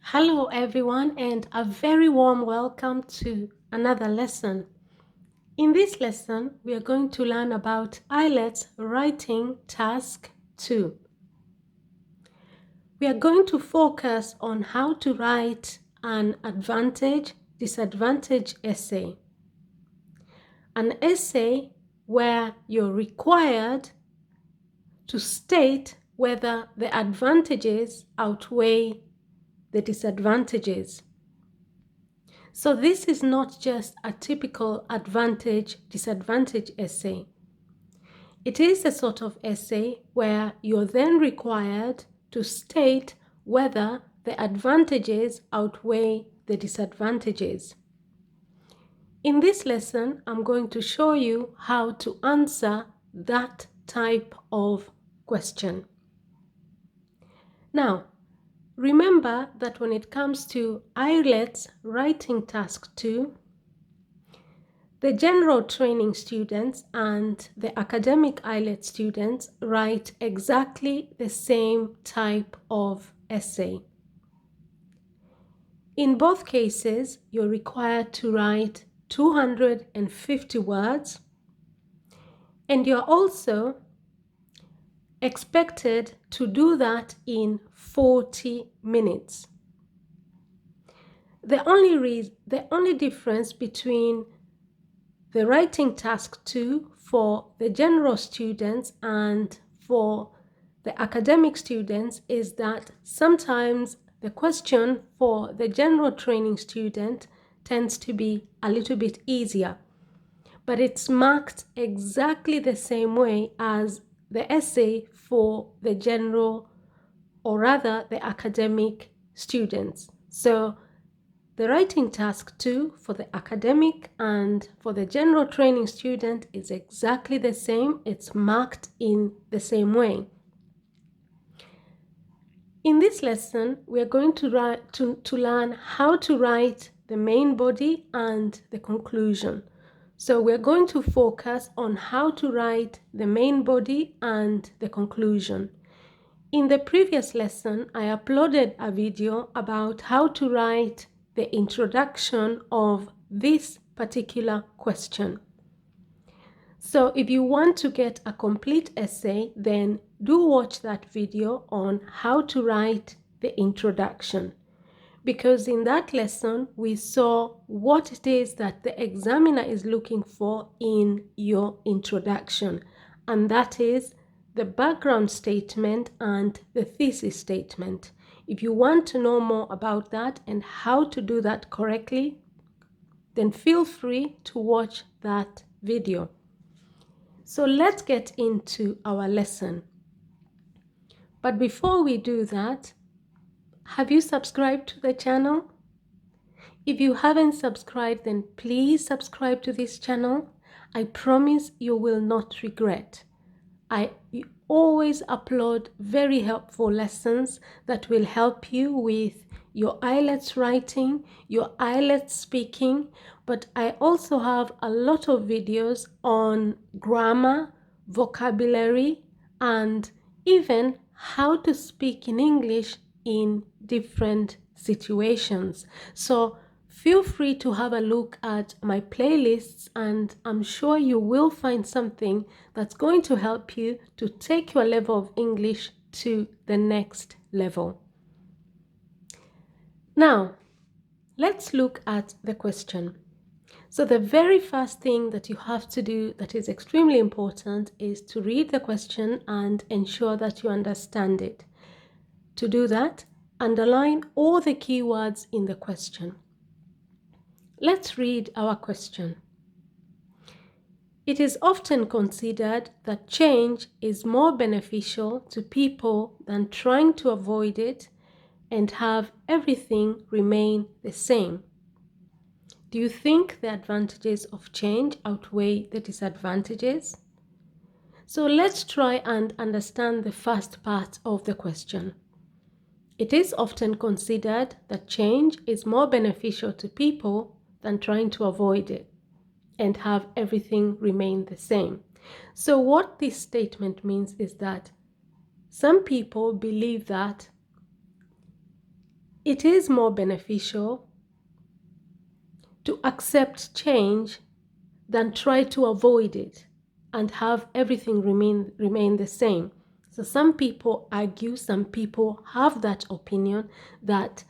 Hello everyone and a very warm welcome to another lesson. In this lesson, we are going to learn about IELTS Writing Task 2. We are going to focus on how to write an advantage-disadvantage essay. An essay where you're required to state whether the advantages outweigh the disadvantages. So this is not just a typical advantage-disadvantage essay. It is a sort of essay where you're then required to state whether the advantages outweigh the disadvantages. In this lesson, I'm going to show you how to answer that type of question. Now, remember that when it comes to IELTS Writing Task 2, the general training students and the academic IELTS students write exactly the same type of essay. In both cases, you're required to write 250 words, and you're also expected to do that in 40 minutes. The only difference between the writing task 2 for the general students and for the academic students is that sometimes the question for the general training student tends to be a little bit easier, but it's marked exactly the same way as the essay for the general, or rather the academic students. So the writing task 2 for the academic and for the general training student is exactly the same. It's marked in the same way. In this lesson, we are going to learn how to write the main body and the conclusion. So we're going to focus on how to write the main body and the conclusion. In the previous lesson, I uploaded a video about how to write the introduction of this particular question. So if you want to get a complete essay, then do watch that video on how to write the introduction. Because in that lesson, we saw what it is that the examiner is looking for in your introduction, and that is the background statement and the thesis statement. If you want to know more about that and how to do that correctly, then feel free to watch that video. So let's get into our lesson. But before we do that, have you subscribed to the channel? If you haven't subscribed, then please subscribe to this channel. I promise you will not regret. I always upload very helpful lessons that will help you with your IELTS writing, your IELTS speaking, but I also have a lot of videos on grammar, vocabulary, and even how to speak in English in different situations. So feel free to have a look at my playlists, and I'm sure you will find something that's going to help you to take your level of English to the next level. Now, let's look at the question. So the very first thing that you have to do that is extremely important is to read the question and ensure that you understand it. To do that, underline all the keywords in the question. Let's read our question. It is often considered that change is more beneficial to people than trying to avoid it and have everything remain the same. Do you think the advantages of change outweigh the disadvantages? So let's try and understand the first part of the question. It is often considered that change is more beneficial to people than trying to avoid it and have everything remain the same. So what this statement means is that some people believe that it is more beneficial to accept change than try to avoid it and have everything remain the same. So some people argue, some people have that opinion that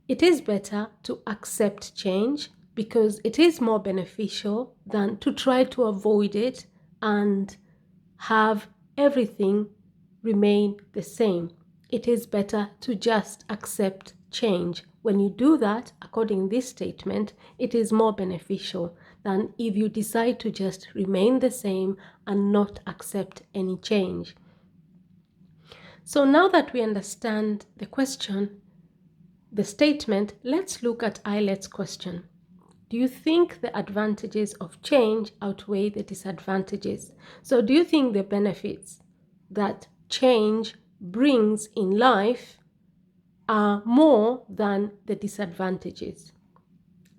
it is better to accept change because it is more beneficial than to try to avoid it and have everything remain the same. It is better to just accept change. When you do that, according to this statement, it is more beneficial than if you decide to just remain the same and not accept any change. So now that we understand the question, the statement, let's look at IELTS question. Do you think the advantages of change outweigh the disadvantages? So do you think the benefits that change brings in life are more than the disadvantages?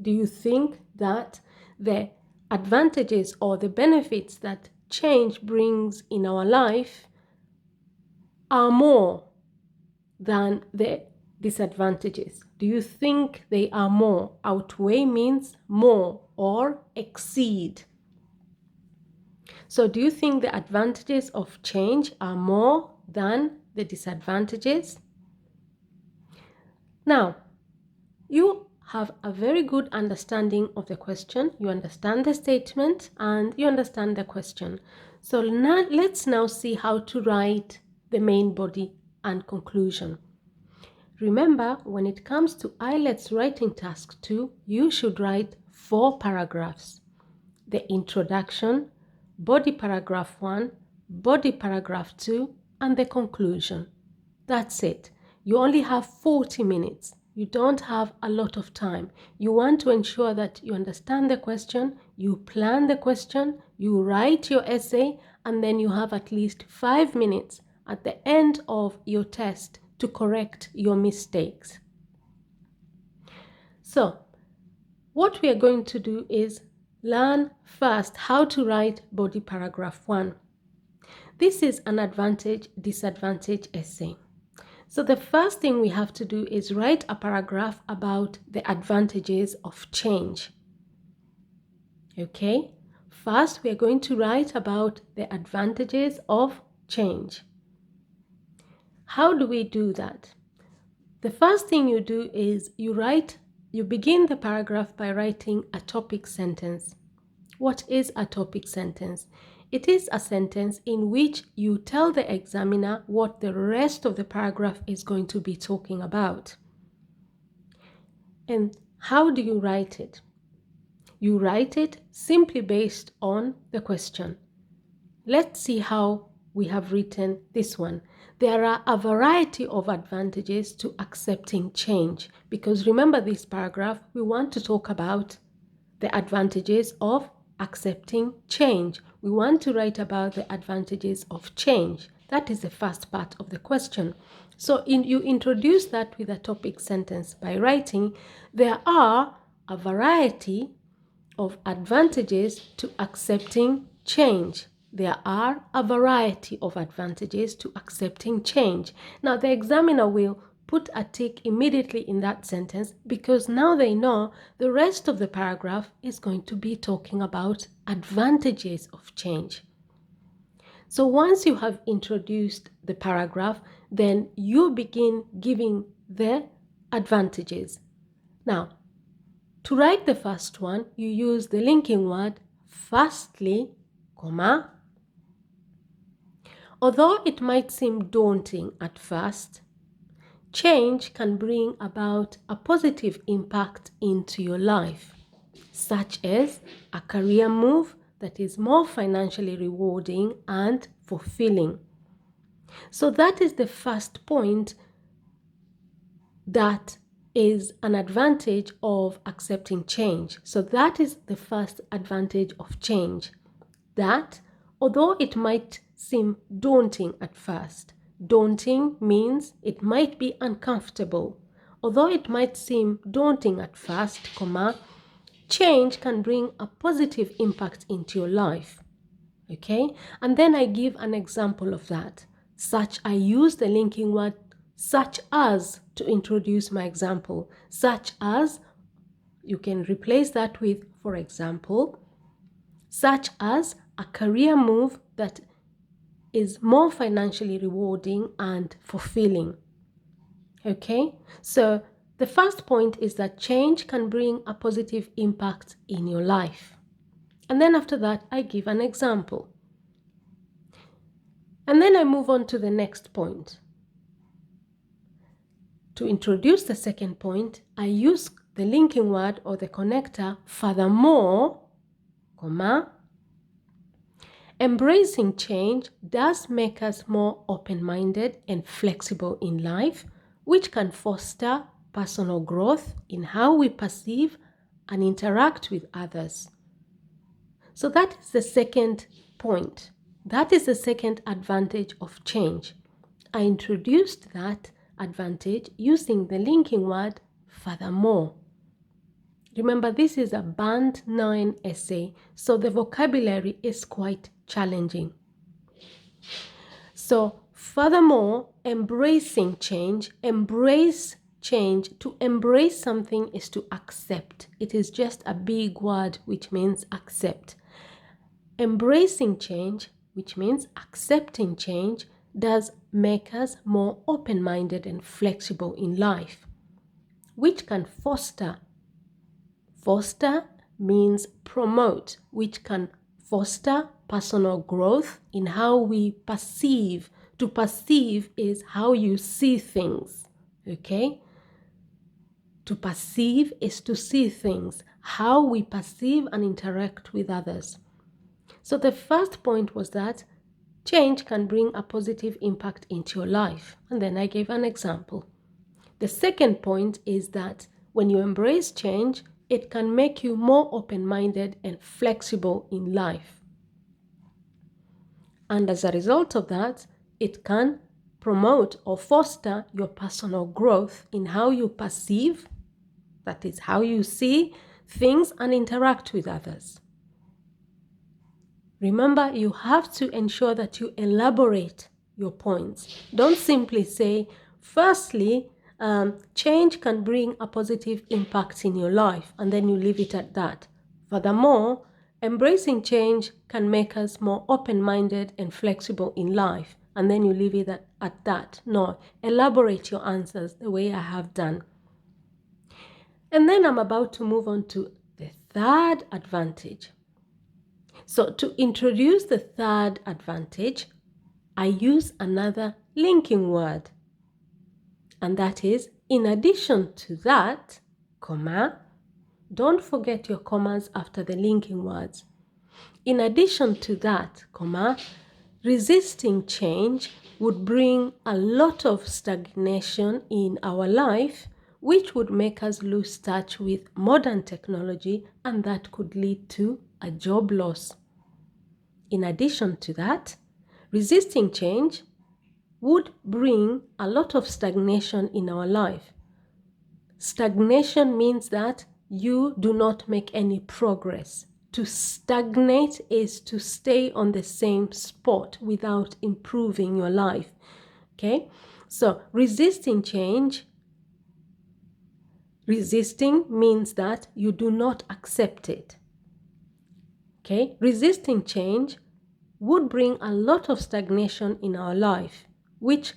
Do you think that the advantages or the benefits that change brings in our life are more than the disadvantages? Do you think they are more? Outweigh means more or exceed. So do you think the advantages of change are more than the disadvantages? Now, you have a very good understanding of the question. You understand the statement and you understand the question. So now let's see how to write the main body and conclusion. Remember, when it comes to IELTS Writing Task 2, you should write 4 paragraphs. The introduction, body paragraph 1, body paragraph 2, and the conclusion. That's it. You only have 40 minutes. You don't have a lot of time. You want to ensure that you understand the question, you plan the question, you write your essay, and then you have at least 5 minutes at the end of your test to correct your mistakes. So, what we are going to do is learn first how to write body paragraph 1. This is an advantage-disadvantage essay. So the first thing we have to do is write a paragraph about the advantages of change. Okay? First, we are going to write about the advantages of change. How do we do that? The first thing you do is you begin the paragraph by writing a topic sentence. What is a topic sentence? It is a sentence in which you tell the examiner what the rest of the paragraph is going to be talking about. And how do you write it? You write it simply based on the question. Let's see how we have written this one. There are a variety of advantages to accepting change, because remember this paragraph, we want to talk about the advantages of accepting change. We want to write about the advantages of change. That is the first part of the question. So you introduce that with a topic sentence by writing, there are a variety of advantages to accepting change. There are a variety of advantages to accepting change. Now the examiner will put a tick immediately in that sentence because now they know the rest of the paragraph is going to be talking about advantages of change. So once you have introduced the paragraph, then you begin giving the advantages. Now, to write the first one, you use the linking word firstly, comma. Although it might seem daunting at first, change can bring about a positive impact into your life, such as a career move that is more financially rewarding and fulfilling. So that is the first point that is an advantage of accepting change. So that is the first advantage of change, that although it might seem daunting at first, daunting means it might be uncomfortable. Although it might seem daunting at first, comma, change can bring a positive impact into your life. Okay? And then I give an example of that. I use the linking word such as, to introduce my example, such as, you can replace that with, for example, such as a career move that is more financially rewarding and fulfilling. Okay, so the first point is that change can bring a positive impact in your life. And then after that, I give an example. And then I move on to the next point. To introduce the second point, I use the linking word or the connector furthermore, comma. Embracing change does make us more open-minded and flexible in life, which can foster personal growth in how we perceive and interact with others. So that is the second point. That is the second advantage of change. I introduced that advantage using the linking word furthermore. Remember, this is a Band 9 essay, so the vocabulary is quite challenging. So, furthermore, embracing change, embrace change. To embrace something is to accept. It is just a big word which means accept. Embracing change, which means accepting change, does make us more open-minded and flexible in life, which can foster. Foster means promote, which can foster personal growth in how we perceive. To perceive is how you see things, okay? To perceive is to see things, how we perceive and interact with others. So the first point was that change can bring a positive impact into your life. And then I gave an example. The second point is that when you embrace change, it can make you more open-minded and flexible in life. And as a result of that, it can promote or foster your personal growth in how you perceive, that is, how you see things and interact with others. Remember, you have to ensure that you elaborate your points. Don't simply say, firstly, change can bring a positive impact in your life, and then you leave it at that. Furthermore, embracing change can make us more open-minded and flexible in life, and then you leave it at that. No, elaborate your answers the way I have done. And then I'm about to move on to the third advantage. So to introduce the third advantage, I use another linking word. And that is, in addition to that, comma, don't forget your commas after the linking words. In addition to that, comma, resisting change would bring a lot of stagnation in our life, which would make us lose touch with modern technology, and that could lead to a job loss. In addition to that, resisting change would bring a lot of stagnation in our life. Stagnation means that you do not make any progress. To stagnate is to stay on the same spot without improving your life. Okay? So resisting change, resisting means that you do not accept it. Okay? Resisting change would bring a lot of stagnation in our life, which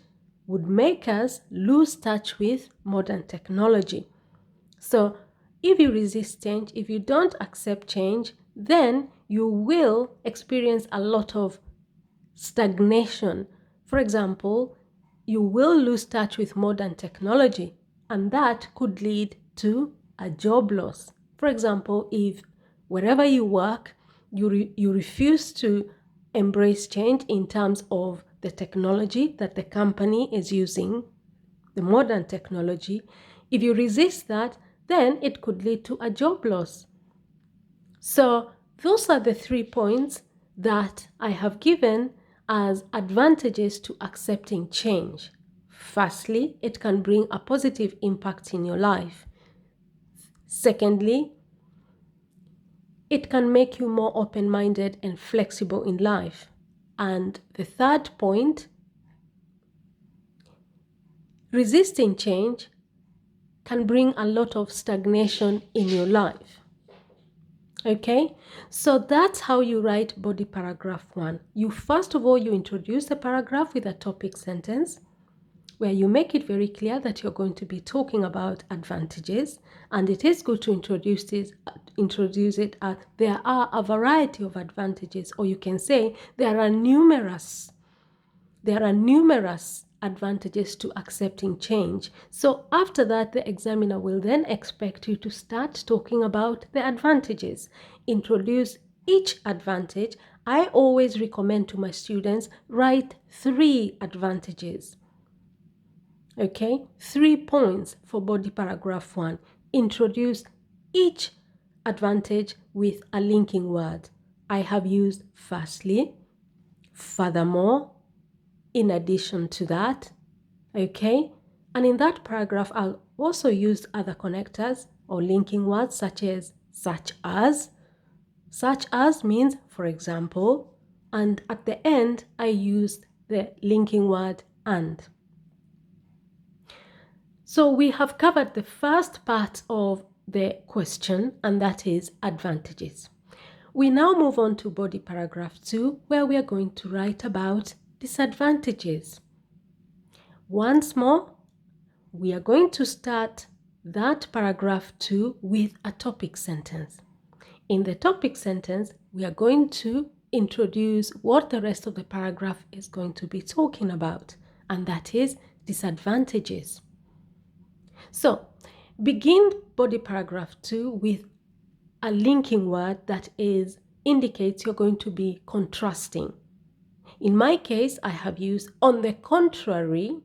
would make us lose touch with modern technology. So if you resist change, if you don't accept change, then you will experience a lot of stagnation. For example, you will lose touch with modern technology, and that could lead to a job loss. For example, if wherever you work, you refuse to embrace change in terms of the technology that the company is using, the modern technology, if you resist that, then it could lead to a job loss. So those are the 3 points that I have given as advantages to accepting change. Firstly, it can bring a positive impact in your life. Secondly, it can make you more open-minded and flexible in life. And the third point, resisting change can bring a lot of stagnation in your life. Okay, so that's how you write body paragraph 1. First of all, you introduce the paragraph with a topic sentence where you make it very clear that you're going to be talking about advantages, and it is good to introduce it as there are a variety of advantages, or you can say there are numerous advantages to accepting change. So after that, the examiner will then expect you to start talking about the advantages. Introduce each advantage. I always recommend to my students, write 3 advantages. Okay, 3 points for body paragraph 1. Introduce each advantage with a linking word. I have used firstly, furthermore, in addition to that, okay? And in that paragraph, I'll also use other connectors or linking words such as. Such as means, for example, and at the end, I used the linking word and. So we have covered the first part of the question, and that is advantages. We now move on to body paragraph 2, where we are going to write about disadvantages. Once more, we are going to start that paragraph 2 with a topic sentence. In the topic sentence, we are going to introduce what the rest of the paragraph is going to be talking about, and that is disadvantages. So, begin body paragraph 2 with a linking word that indicates you're going to be contrasting. In my case, I have used on the contrary,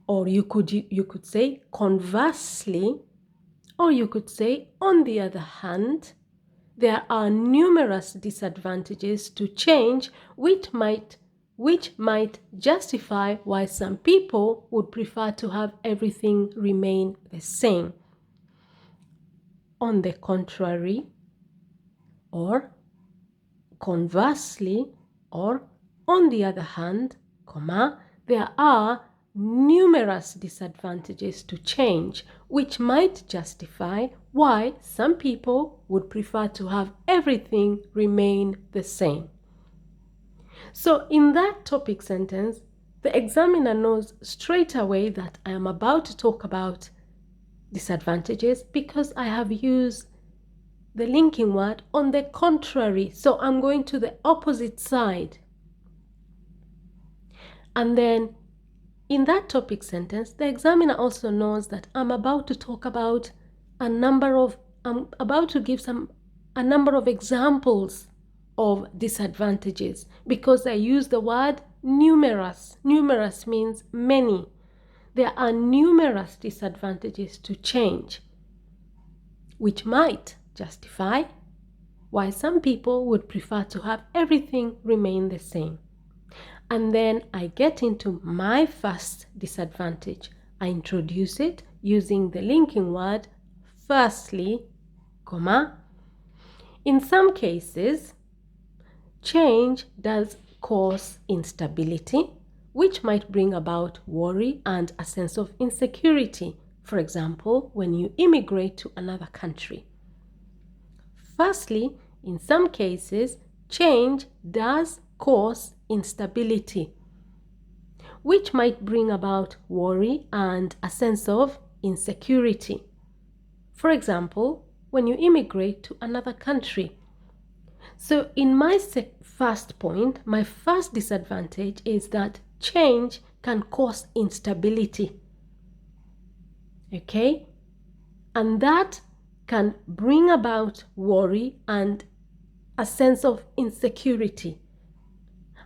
or you could say conversely, or you could say on the other hand. There are numerous disadvantages to change which might justify why some people would prefer to have everything remain the same. On the contrary, or conversely, or on the other hand, there are numerous disadvantages to change which might justify why some people would prefer to have everything remain the same. So in that topic sentence, the examiner knows straight away that I am about to talk about disadvantages because I have used the linking word on the contrary. So I'm going to the opposite side. And then in that topic sentence, the examiner also knows that I'm about to talk about I'm about to give a number of examples of disadvantages because I use the word numerous. Numerous means many. There are numerous disadvantages to change, which might justify why some people would prefer to have everything remain the same. And then I get into my first disadvantage. I introduce it using the linking word firstly, In some cases, change does cause instability, which might bring about worry and a sense of insecurity. For example, when you immigrate to another country. Firstly, in some cases, change does cause instability, which might bring about worry and a sense of insecurity. For example, when you immigrate to another country. So in my first point, my first disadvantage is that change can cause instability. Okay? And that can bring about worry and a sense of insecurity.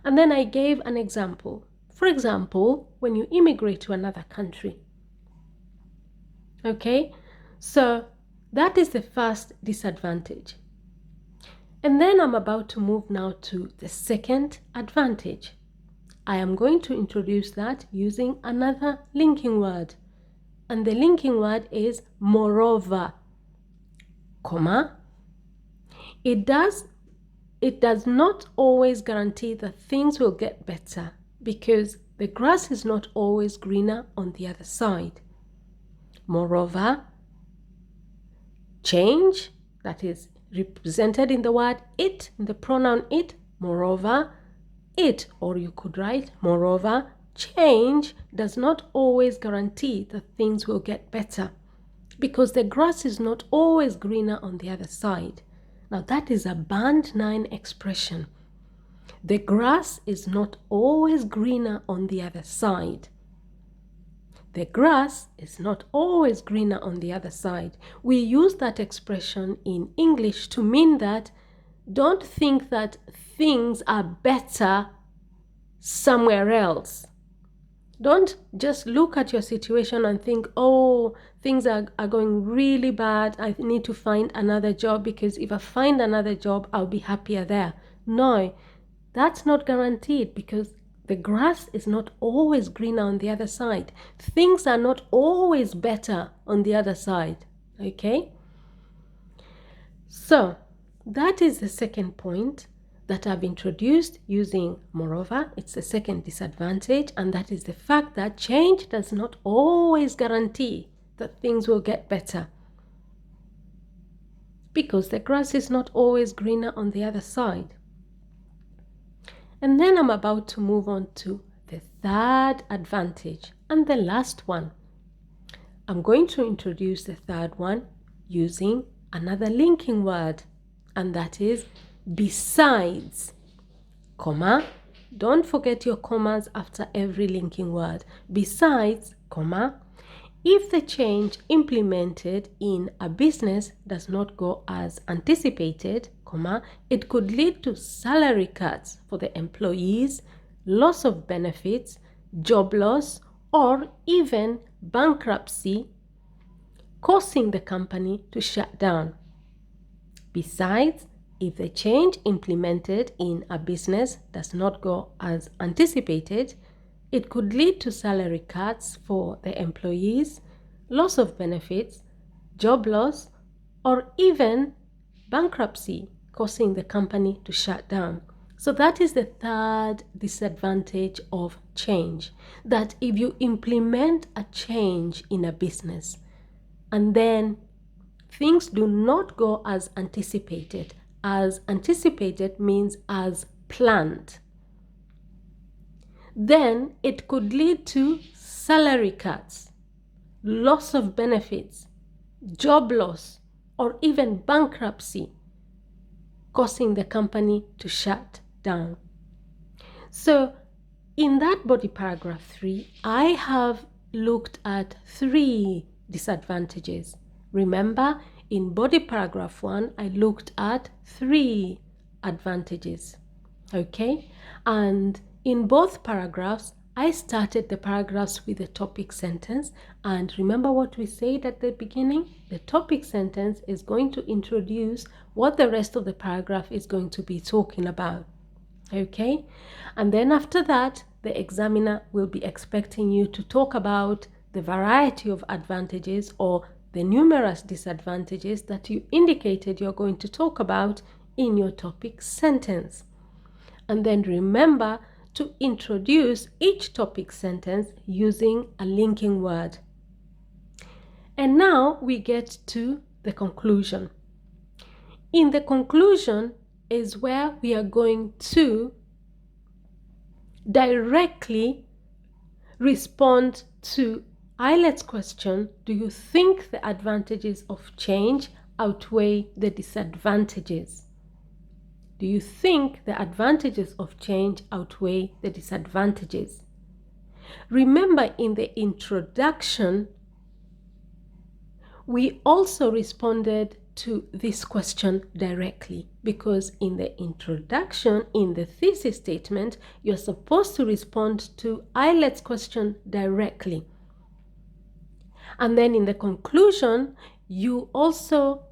And then I gave an example. For example, when you immigrate to another country. Okay? So that is the first disadvantage. And then I'm about to move now to the second advantage. I am going to introduce that using another linking word. And the linking word is moreover, It does not always guarantee that things will get better because the grass is not always greener on the other side. Moreover, change, that is represented in the word it, in the pronoun it, moreover, it, or you could write, moreover, change does not always guarantee that things will get better, because the grass is not always greener on the other side. Now that is a band 9 expression. The grass is not always greener on the other side. The grass is not always greener on the other side. We use that expression in English to mean that don't think that things are better somewhere else. Don't just look at your situation and think, oh, things are going really bad. I need to find another job because if I find another job, I'll be happier there. No, that's not guaranteed because the grass is not always greener on the other side. Things are not always better on the other side. Okay? So, that is the second point that I've introduced using moreover. It's the second disadvantage, and that is the fact that change does not always guarantee that things will get better, because the grass is not always greener on the other side. And then I'm about to move on to the third advantage and the last one. I'm going to introduce the third one using another linking word, and that is besides, comma. Don't forget your commas after every linking word. Besides, comma, if the change implemented in a business does not go as anticipated, comma, it could lead to salary cuts for the employees, loss of benefits, job loss, or even bankruptcy, causing the company to shut down. Besides, if the change implemented in a business does not go as anticipated, it could lead to salary cuts for the employees, loss of benefits, job loss, or even bankruptcy, causing the company to shut down. So that is the third disadvantage of change, that if you implement a change in a business and then things do not go as anticipated means as planned, then it could lead to salary cuts, loss of benefits, job loss, or even bankruptcy, causing the company to shut down. So in that body paragraph 3, I have looked at 3 disadvantages. Remember, in body paragraph 1, I looked at 3 advantages. Okay? And in both paragraphs, I started the paragraphs with a topic sentence. And remember what we said at the beginning? The topic sentence is going to introduce what the rest of the paragraph is going to be talking about. Okay? And then after that, the examiner will be expecting you to talk about the variety of advantages or the numerous disadvantages that you indicated you're going to talk about in your topic sentence. And then remember to introduce each topic sentence using a linking word. And now we get to the conclusion. In the conclusion is where we are going to directly respond to IELTS question, do you think the advantages of change outweigh the disadvantages? Do you think the advantages of change outweigh the disadvantages? Remember, in the introduction, we also responded to this question directly, because in the introduction, in the thesis statement, you're supposed to respond to IELTS question directly. And then in the conclusion, you also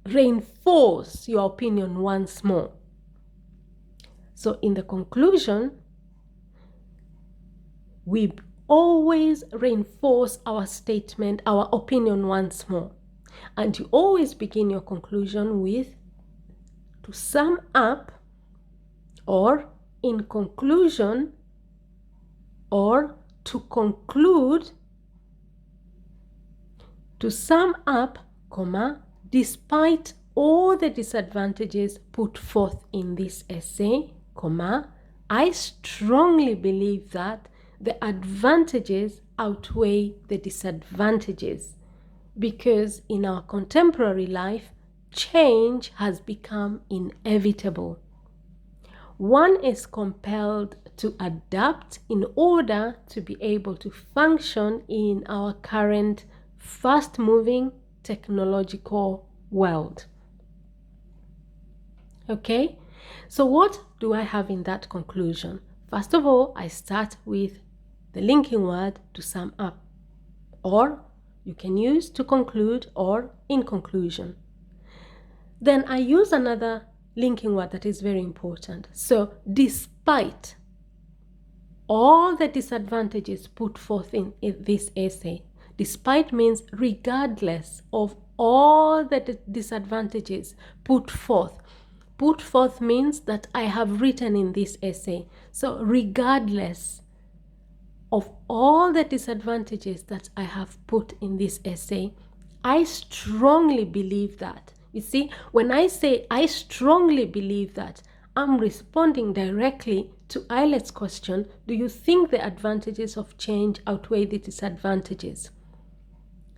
reinforce your opinion once more. So in the conclusion, we always reinforce our statement, our opinion once more. And you always begin your conclusion with, to sum up, or in conclusion, or to conclude, to sum up, comma, despite all the disadvantages put forth in this essay, comma, I strongly believe that the advantages outweigh the disadvantages, because in our contemporary life, change has become inevitable. One is compelled to adapt in order to be able to function in our current fast-moving technological world. Okay, so what do I have in that conclusion? First of all, I start with the linking word to sum up, or you can use to conclude or in conclusion. Then I use another linking word that is very important. So, despite all the disadvantages put forth in this essay, despite means regardless of all the disadvantages put forth. Put forth means that I have written in this essay. So regardless of all the disadvantages that I have put in this essay, I strongly believe that. You see, when I say I strongly believe that, I'm responding directly to IELTS question, do you think the advantages of change outweigh the disadvantages?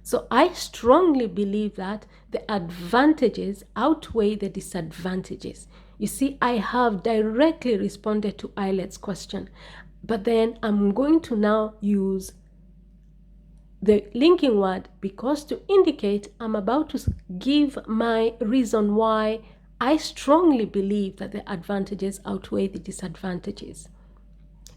So I strongly believe that the advantages outweigh the disadvantages. You see, I have directly responded to IELTS question, but then I'm going to now use the linking word because to indicate I'm about to give my reason why I strongly believe that the advantages outweigh the disadvantages.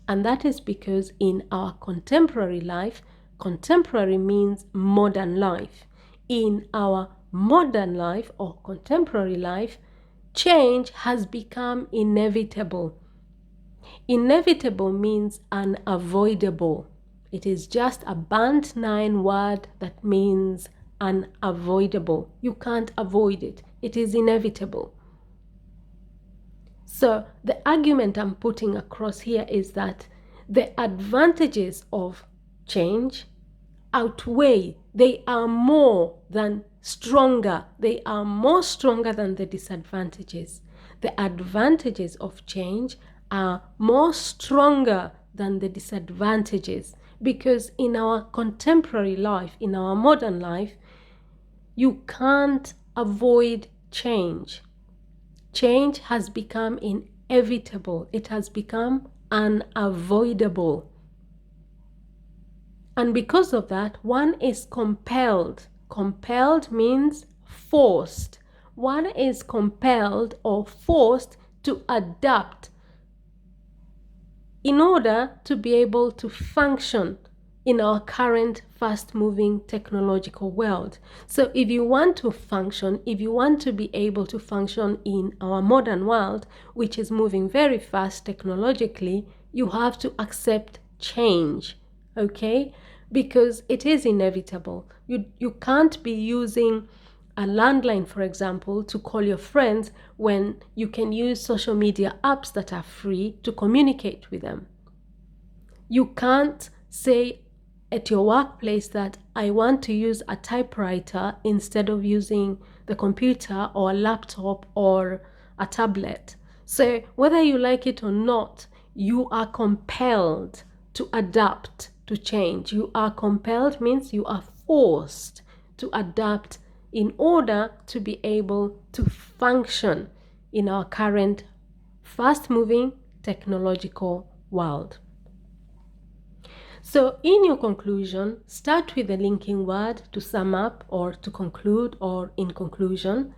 And that is because in our contemporary life, contemporary means modern life. In our modern life or contemporary life, change has become inevitable. Inevitable means unavoidable. It is just a band 9 word that means unavoidable. You can't avoid it. It is inevitable. So the argument I'm putting across here is that the advantages of change outweigh, they are more than stronger. They are more stronger than the disadvantages. The advantages of change are more stronger than the disadvantages, because in our contemporary life, in our modern life, you can't avoid change. Change has become inevitable. It has become unavoidable. And because of that, one is compelled. Compelled means forced. One is compelled or forced to adapt in order to be able to function in our current fast-moving technological world. So if you want to function, if you want to be able to function in our modern world, which is moving very fast technologically, you have to accept change, okay? Because it is inevitable. You can't be using a landline, for example, to call your friends when you can use social media apps that are free to communicate with them. You can't say at your workplace that I want to use a typewriter instead of using the computer or a laptop or a tablet. So whether you like it or not, you are compelled to adapt to change. You are compelled means you are forced to adapt in order to be able to function in our current fast-moving technological world. So in your conclusion, start with the linking word to sum up or to conclude or in conclusion.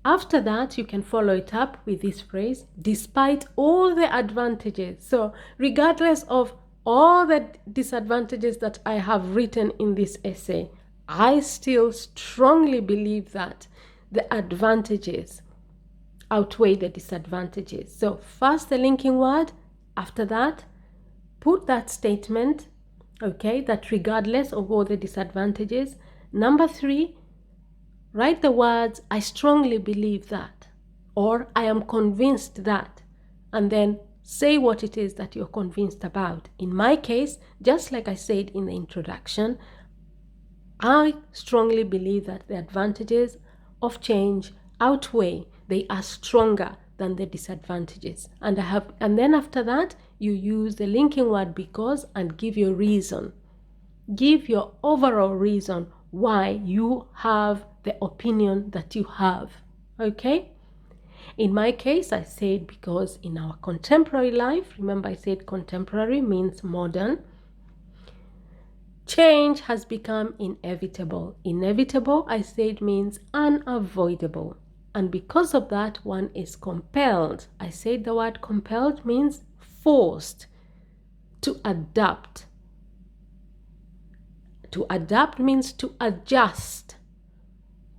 After that, you can follow it up with this phrase, despite all the advantages. So regardless of all the disadvantages that I have written in this essay, I still strongly believe that the advantages outweigh the disadvantages. So first the linking word, after that, put that statement, okay, that regardless of all the disadvantages. Number 3, write the words, I strongly believe that, or I am convinced that, and then Say what it is that you're convinced about. In my case, just like I said in the introduction, I strongly believe that the advantages of change outweigh, they are stronger than the disadvantages. And then after that, you use the linking word because and give your reason. Give your overall reason why you have the opinion that you have. Okay? In my case, I said because in our contemporary life, remember I said contemporary means modern, change has become inevitable. Inevitable, I said, means unavoidable. And because of that, one is compelled. I said the word compelled means forced to adapt. To adapt means to adjust.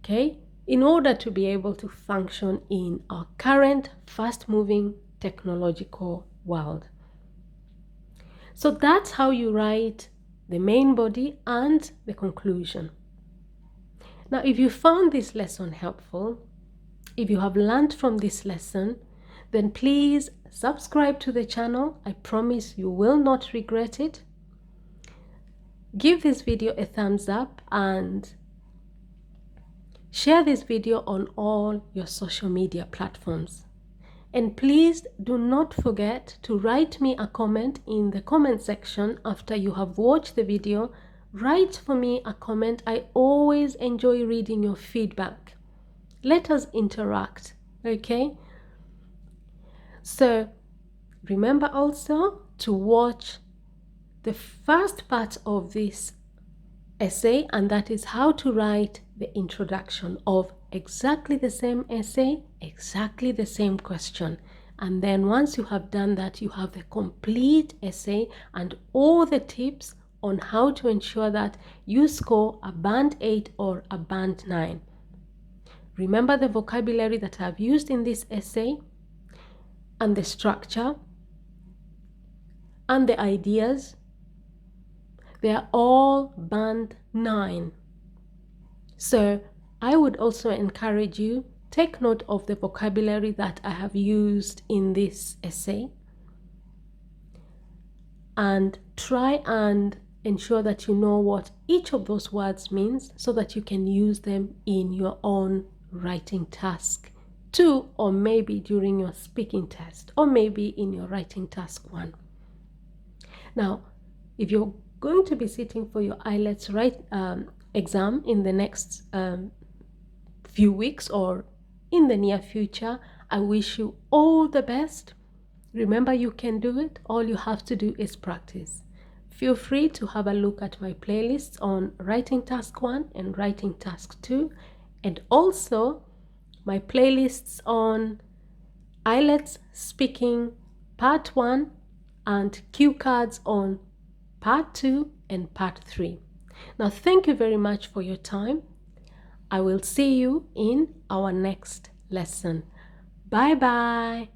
Okay? In order to be able to function in our current fast-moving technological world. So that's how you write the main body and the conclusion. Now, if you found this lesson helpful, if you have learned from this lesson, then please subscribe to the channel. I promise you will not regret it. Give this video a thumbs up and share this video on all your social media platforms. And please do not forget to write me a comment in the comment section after you have watched the video. Write for me a comment. I always enjoy reading your feedback. Let us interact, okay? So remember also to watch the first part of this essay, and that is how to write the introduction of exactly the same essay, exactly the same question. And then once you have done that, you have the complete essay and all the tips on how to ensure that you score a band 8 or a band 9. Remember the vocabulary that I've used in this essay and the structure and the ideas. They are all band 9. So I would also encourage you, take note of the vocabulary that I have used in this essay and try and ensure that you know what each of those words means so that you can use them in your own writing task 2, or maybe during your speaking test, or maybe in your writing task 1. Now, if you're going to be sitting for your IELTS exam in the next few weeks or in the near future, I wish you all the best. Remember, you can do it. All you have to do is practice. Feel free to have a look at my playlists on Writing Task 1 and Writing Task 2, and also my playlists on IELTS Speaking Part 1 and cue cards on Part 2 and Part 3. Now, thank you very much for your time. I will see you in our next lesson. Bye-bye.